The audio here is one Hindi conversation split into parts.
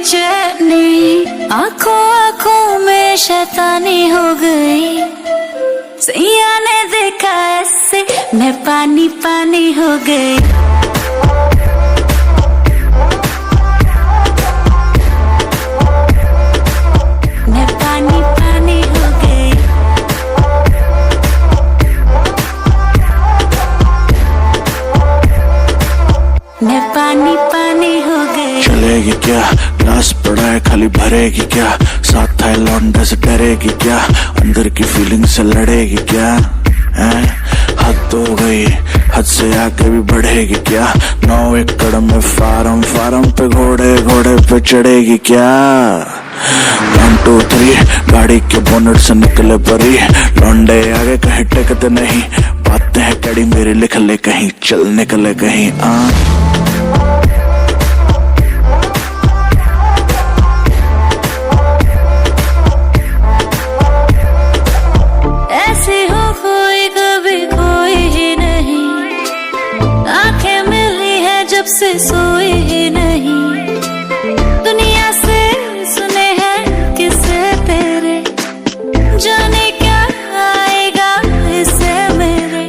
बेचैनी, आंखों आंखों में शैतानी हो गई। सैया ने देखा ऐसे मैं पानी पानी हो गई। मैं पानी पानी हो गई। मैं पानी पानी हो गई। चलेगी क्या ग्लास पड़ा है खाली भरेगी क्या, साथ है लौंडे से डरेगी क्या, अंदर की फीलिंग से लड़ेगी क्या है? हद हो गई, हद से आगे भी बढ़ेगी क्या, 9 एकड़ में फार्म फार्म पे घोड़े घोड़े पे चढ़ेगी क्या। 1 2 3 गाड़ी के बोनट से निकले परी, लौंडे आगे कहीं टेकते नहीं, बातें हैं कड़ी मेरी लिख ले कहीं, चल निकले कहीं। ऐसी हो कोई कभी कोई ही नहीं, आंखें मिली है जब से सोई ही नहीं। दुनिया से सुने हैं किस्से तेरे, जाने क्या आएगा इससे मेरे।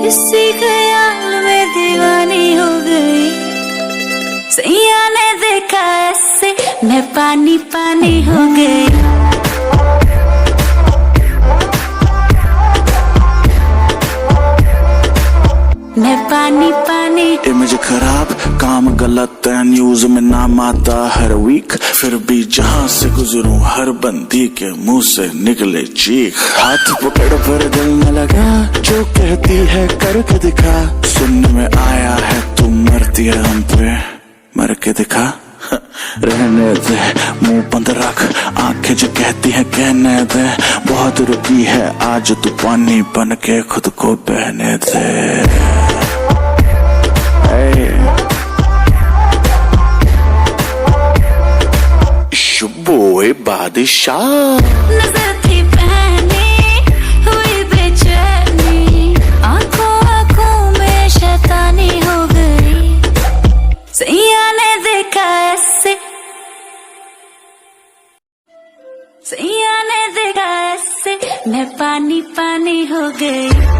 इसी ख्याल में दीवानी हो गई। सैया ने देखा ऐसे मैं पानी पानी हो गई। मैं पानी पानी। इमेज खराब काम गलत है, न्यूज में नाम आता हर वीक, फिर भी जहां से गुजरूं हर बंदी के मुंह से निकले चीख। हाथ पकड़ पर दिल न लगा, जो कहती है करके दिखा, सुनने में आया है तू मरती है हम पे, मर के दिखा। रहने दे मुंह बंद रख, आंखें जो कहती है कहने दे, बहुत रुकी है आज तू पानी बन के खुद को बहने दे। शुबोए बादशाह नजर थी पहनी हुई बेचैनी, आंखों आंखों में शैतानी हो गई। सैया ने देखा ऐसे, सैया ने देखा ऐसे मैं पानी पानी हो गई।